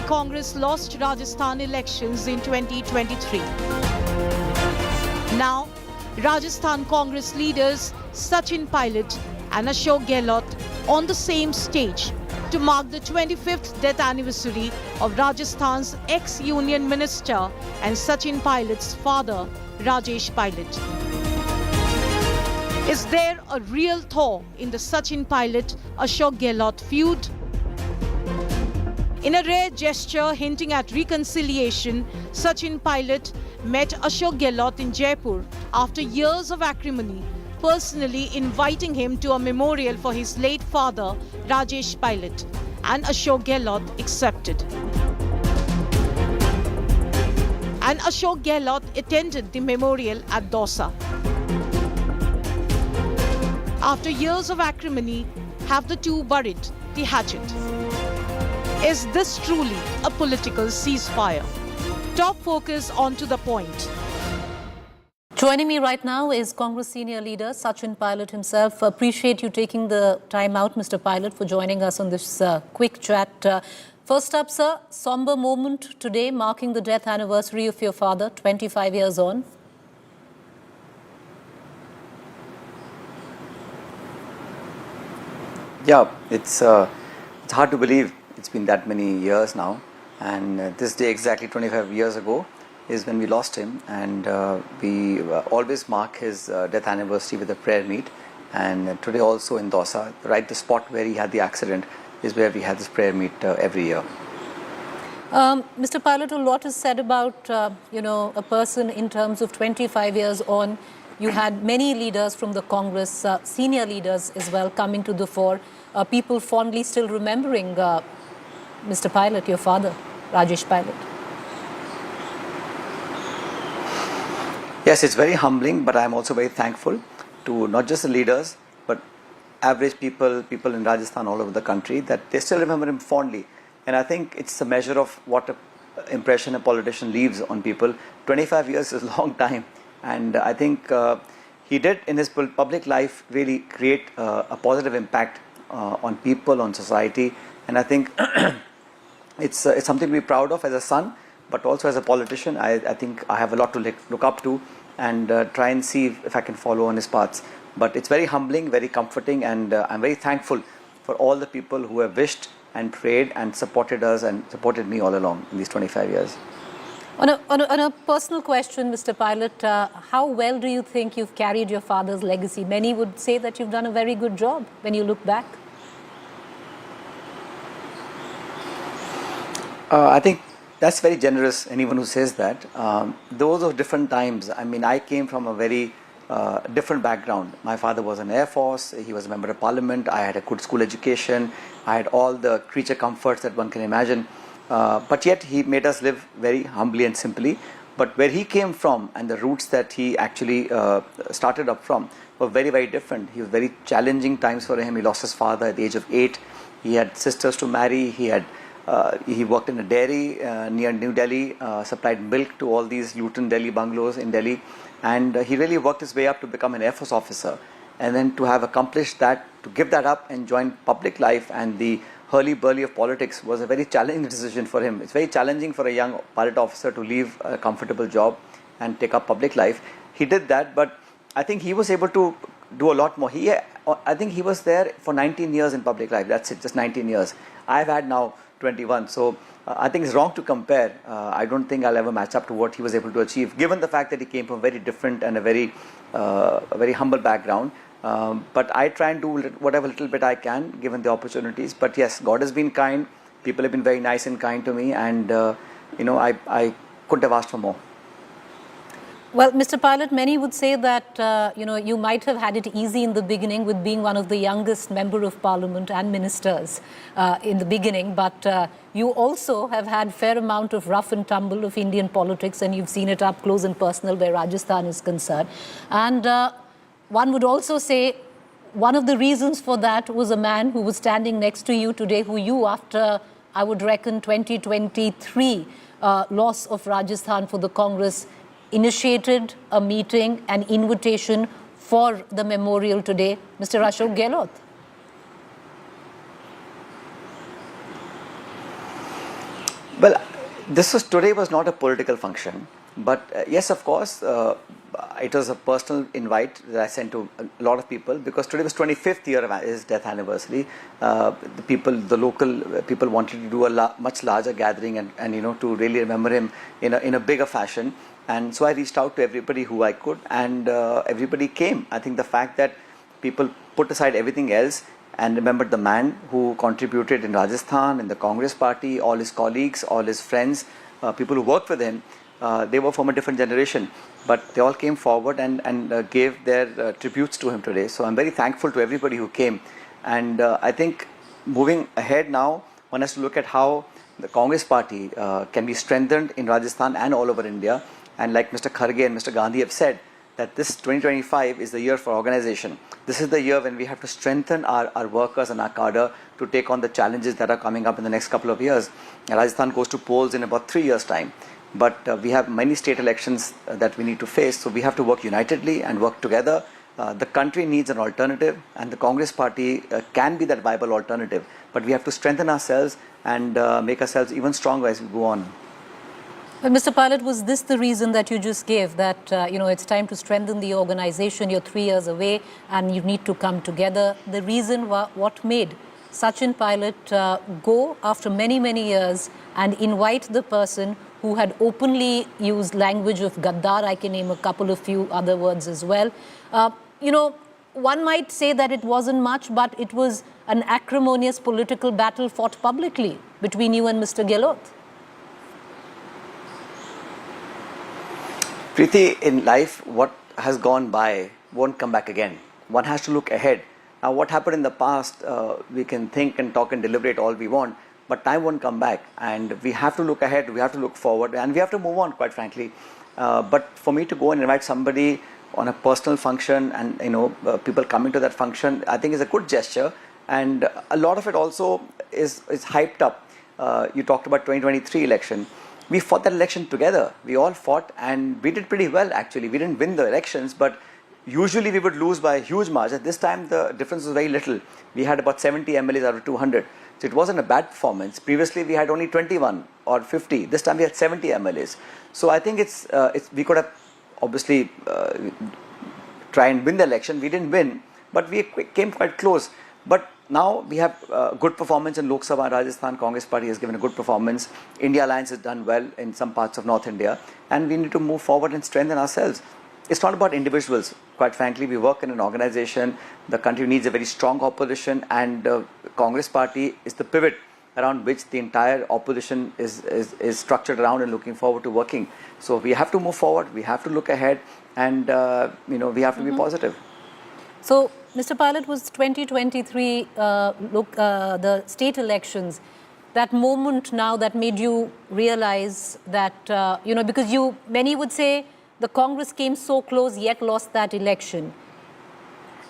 Congress lost Rajasthan elections in 2023. Now, Rajasthan Congress leaders Sachin Pilot and Ashok Gehlot on the same stage to mark the 25th death anniversary of Rajasthan's ex-union minister and Sachin Pilot's father, Rajesh Pilot. Is there a real thaw in the Sachin Pilot-Ashok Gehlot feud? In a rare gesture hinting at reconciliation, Sachin Pilot met Ashok Gehlot in Jaipur after years of acrimony, personally inviting him to a memorial for his late father, Rajesh Pilot, and Ashok Gehlot accepted. And Ashok Gehlot attended the memorial at Dausa. After years of acrimony, have the two buried the hatchet? Is this truly a political ceasefire? Top focus on to the point. Joining me right now is Congress senior leader Sachin Pilot himself. Appreciate you taking the time out, Mr. Pilot, for joining us on this quick chat. First up, sir, somber moment today marking the death anniversary of your father, 25 years on. Yeah, it's hard to believe it's been that many years now, and this day exactly 25 years ago is when we lost him, and we always mark his death anniversary with a prayer meet, and today also in Dausa, right the spot where he had the accident is where we had this prayer meet every year. Mr. Pilot, a lot is said about a person in terms of 25 years on. You had many leaders from the Congress, senior leaders as well, coming to the fore. People fondly still remembering Mr. Pilot, your father, Rajesh Pilot. Yes, it's very humbling, but I'm also very thankful to not just the leaders, but average people in Rajasthan all over the country, that they still remember him fondly. And I think it's a measure of what impression a politician leaves on people. 25 years is a long time. And I think he did in his public life really create a positive impact on people, on society. And I think it's something to be proud of as a son, but also as a politician. I think I have a lot to look up to and try and see if I can follow on his paths. But it's very humbling, very comforting, and I'm very thankful for all the people who have wished and prayed and supported us and supported me all along in these 25 years. On a personal question, Mr. Pilot, how well do you think you've carried your father's legacy? Many would say that you've done a very good job when you look back. I think that's very generous, anyone who says that. Those of different times, I mean, I came from a very different background. My father was in Air Force, he was a member of parliament, I had a good school education, I had all the creature comforts that one can imagine. But yet he made us live very humbly and simply. But where he came from and the roots that he actually started up from were very, very different. He was very challenging times for him. He lost his father at the age of 8. He had sisters to marry. He worked in a dairy near New Delhi, supplied milk to all these Luton Delhi bungalows in Delhi. And he really worked his way up to become an Air Force officer. And then to have accomplished that, to give that up and join public life and the hurly-burly of politics was a very challenging decision for him. It's very challenging for a young pilot officer to leave a comfortable job and take up public life. He did that, but I think he was able to do a lot more. I think he was there for 19 years in public life. That's it, just 19 years. I've had now 21. So I think it's wrong to compare. I don't think I'll ever match up to what he was able to achieve, given the fact that he came from a very different and a very humble background. But I try and do whatever little bit I can, given the opportunities. But yes, God has been kind. People have been very nice and kind to me, and I couldn't have asked for more. Well, Mr. Pilot, many would say that you might have had it easy in the beginning with being one of the youngest member of Parliament and ministers in the beginning, but you also have had a fair amount of rough and tumble of Indian politics, and you've seen it up close and personal where Rajasthan is concerned. And one would also say one of the reasons for that was a man who was standing next to you today, who you, after, I would reckon, 2023 loss of Rajasthan for the Congress, initiated a meeting, an invitation for the memorial today, Mr. Ashok Gehlot. Well, today was not a political function, but yes, of course, it was a personal invite that I sent to a lot of people because today was 25th year of his death anniversary. The local people wanted to do a much larger gathering and to really remember him in a bigger fashion. And so I reached out to everybody who I could, and everybody came. I think the fact that people put aside everything else and remembered the man who contributed in Rajasthan, in the Congress party, all his colleagues, all his friends, people who worked with him, they were from a different generation, but they all came forward and gave their tributes to him today. So I'm very thankful to everybody who came. And I think moving ahead now, one has to look at how the Congress party can be strengthened in Rajasthan and all over India. And like Mr. Kharge and Mr. Gandhi have said, that this 2025 is the year for organization. This is the year when we have to strengthen our workers and our cadre to take on the challenges that are coming up in the next couple of years. Rajasthan goes to polls in about 3 years' time. But we have many state elections that we need to face, so we have to work unitedly and work together. The country needs an alternative, and the Congress party can be that viable alternative. But we have to strengthen ourselves and make ourselves even stronger as we go on. Well, Mr. Pilot, was this the reason that you just gave, that it's time to strengthen the organization, you're 3 years away and you need to come together? The reason what made Sachin Pilot go after many, many years and invite the person who had openly used language of Gaddar? I can name a few other words as well. One might say that it wasn't much, but it was an acrimonious political battle fought publicly between you and Mr. Gehlot. Preeti, in life, what has gone by won't come back again. One has to look ahead. Now, what happened in the past, we can think and talk and deliberate all we want, but time won't come back. And we have to look ahead, we have to look forward, and we have to move on, quite frankly. But for me to go and invite somebody on a personal function and, people coming to that function, I think is a good gesture. And a lot of it also is hyped up. You talked about 2023 election. We fought that election together. We all fought and we did pretty well, actually. We didn't win the elections, but usually we would lose by a huge margin. This time the difference was very little. We had about 70 MLAs out of 200. So it wasn't a bad performance. Previously we had only 21 or 50. This time we had 70 MLAs. So I think we could have obviously try and win the election. We didn't win, but we came quite close. But now we have good performance in Lok Sabha. Rajasthan Congress Party has given a good performance. India Alliance has done well in some parts of North India, and we need to move forward and strengthen ourselves. It's not about individuals. Quite frankly, we work in an organization. The country needs a very strong opposition, and Congress Party is the pivot around which the entire opposition is structured around and looking forward to working. So we have to move forward. We have to look ahead, and we have to be positive. So, Mr. Pilot, was 2023, the state elections, that moment now that made you realize that, because many would say the Congress came so close yet lost that election.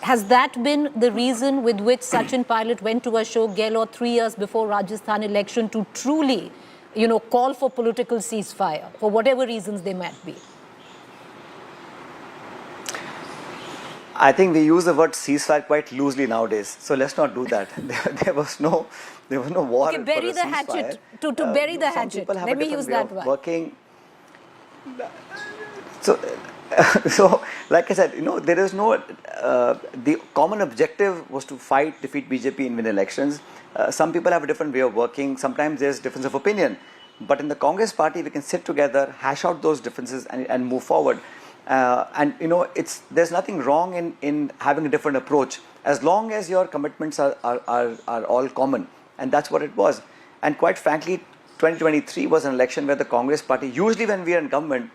Has that been the reason with which Sachin Pilot went to Ashok Gehlot 3 years before Rajasthan election to truly, call for political ceasefire, for whatever reasons they might be? I think we use the word ceasefire quite loosely nowadays, so let's not do that. There was no war. Okay, bury the hatchet. To bury the hatchet. Let me use that word. Working. So, like I said, there is no. The common objective was to fight, defeat BJP and win elections. Some people have a different way of working. Sometimes there's difference of opinion, but in the Congress Party, we can sit together, hash out those differences, and move forward. There's nothing wrong in having a different approach as long as your commitments are all common, and that's what it was. And quite frankly, 2023 was an election where the Congress Party, usually when we are in government,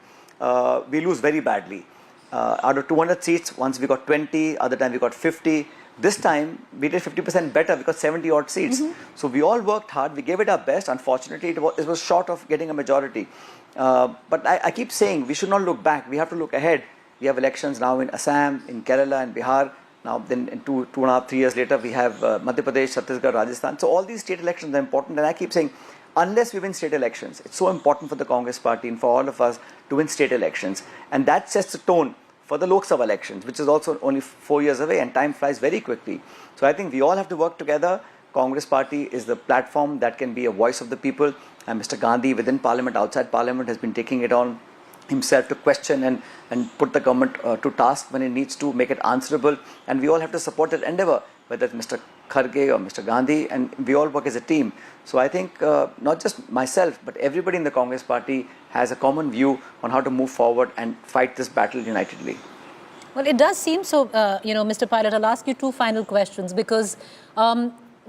we lose very badly. Out of 200 seats, once we got 20, other time we got 50. This time we did 50% better because 70 odd seats. So we all worked hard, we gave it our best. Unfortunately, it was short of getting a majority. But I keep saying we should not look back, we have to look ahead. We have elections now in Assam, in Kerala and Bihar. Now then in 2.5, 3 years later we have Madhya Pradesh, Chhattisgarh, Rajasthan. So all these state elections are important, and I keep saying unless we win state elections, it's so important for the Congress Party and for all of us to win state elections. And that sets the tone for the Lok Sabha elections, which is also only 4 years away, and time flies very quickly. So I think we all have to work together. Congress Party is the platform that can be a voice of the people, and Mr. Gandhi within Parliament, outside Parliament, has been taking it on himself to question and put the government to task when it needs to, make it answerable, and we all have to support that endeavor, whether it's Mr. Kharge or Mr. Gandhi, and we all work as a team. So I think not just myself, but everybody in the Congress party has a common view on how to move forward and fight this battle unitedly. Well, it does seem so, Mr. Pilot. I'll ask you two final questions because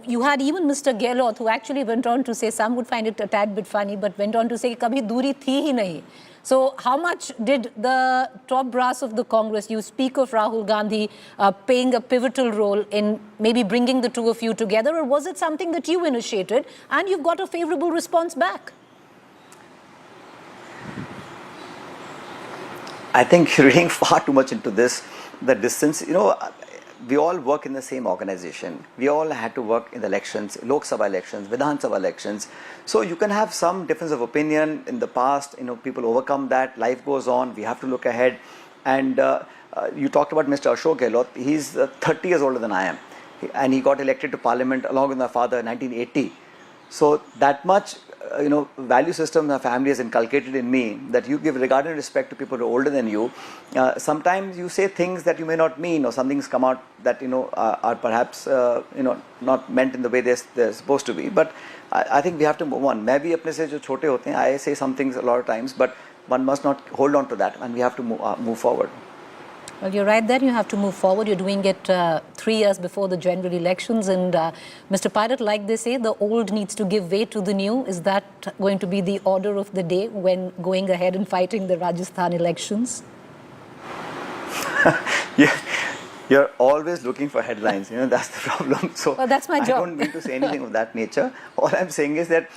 you had even Mr. Gehlot, who actually went on to say, some would find it a tad bit funny, but went on to say, kabhi duri thi hi nahi. So how much did the top brass of the Congress, you speak of Rahul Gandhi playing a pivotal role in maybe bringing the two of you together, or was it something that you initiated and you've got a favorable response back? I think you're reading far too much into this, the distance. We all work in the same organization. We all had to work in the elections, Lok Sabha elections, Vidhan Sabha elections. So you can have some difference of opinion in the past. People overcome that. Life goes on. We have to look ahead. And you talked about Mr. Ashok Gehlot. He's 30 years older than I am. And he got elected to Parliament along with my father in 1980. So that much, value system my family has inculcated in me, that you give regard and respect to people who are older than you. Sometimes you say things that you may not mean, or something's come out that are perhaps not meant in the way they're supposed to be. But I think we have to move on. Maybe apne se jo chote hote hain, I say some things a lot of times, but one must not hold on to that, and we have to move forward. Well, you're right there. You have to move forward. You're doing it 3 years before the general elections. And Mr. Pilot, like they say, the old needs to give way to the new. Is that going to be the order of the day when going ahead and fighting the Rajasthan elections? Yeah. You're always looking for headlines. That's the problem. So well, that's my job. I don't mean to say anything of that nature. All I'm saying is that,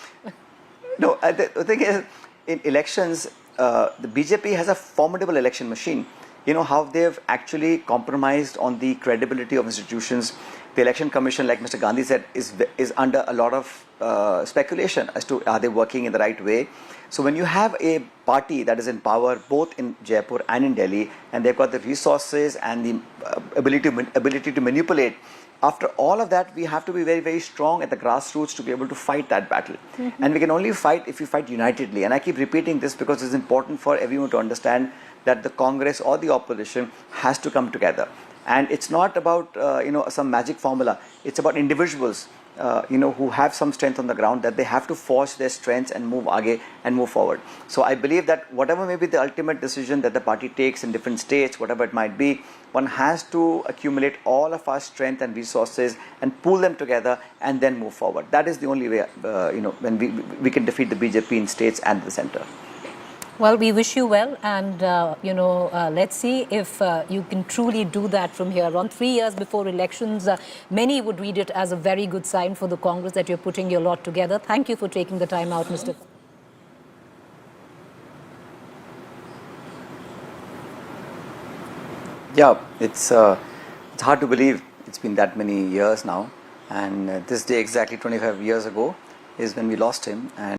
the thing is, in elections, the BJP has a formidable election machine. How they've actually compromised on the credibility of institutions. The Election Commission, like Mr. Gandhi said, is under a lot of speculation as to are they working in the right way. So when you have a party that is in power both in Jaipur and in Delhi, and they've got the resources and the ability to manipulate, after all of that, we have to be very, very strong at the grassroots to be able to fight that battle. Mm-hmm. And we can only fight if we fight unitedly. And I keep repeating this because it's important for everyone to understand that the Congress or the opposition has to come together. And it's not about, some magic formula. It's about individuals, who have some strength on the ground, that they have to force their strengths and move aage and move forward. So I believe that whatever may be the ultimate decision that the party takes in different states, whatever it might be, one has to accumulate all of our strength and resources and pool them together and then move forward. That is the only way, when we can defeat the BJP in states and the center. Well, we wish you well, and let's see if you can truly do that from here on. 3 years before elections, many would read it as a very good sign for the Congress that you're putting your lot together. Thank you for taking the time out, Mr. Yeah, it's hard to believe it's been that many years now, and this day exactly 25 years ago is when we lost him. And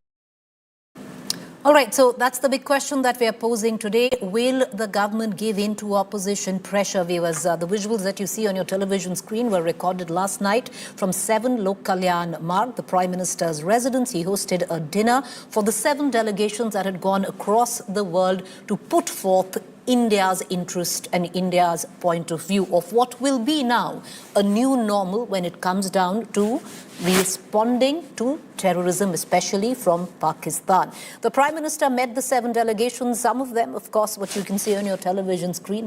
all right, so that's the big question that we are posing today. Will the government give in to opposition pressure, viewers? The visuals that you see on your television screen were recorded last night from 7 Lok Kalyan Marg, the Prime Minister's residence. He hosted a dinner for the 7 delegations that had gone across the world to put forth India's interest and India's point of view of what will be now a new normal when it comes down to responding to terrorism, especially from Pakistan. The Prime Minister met the 7 delegations, some of them, of course, what you can see on your television screen.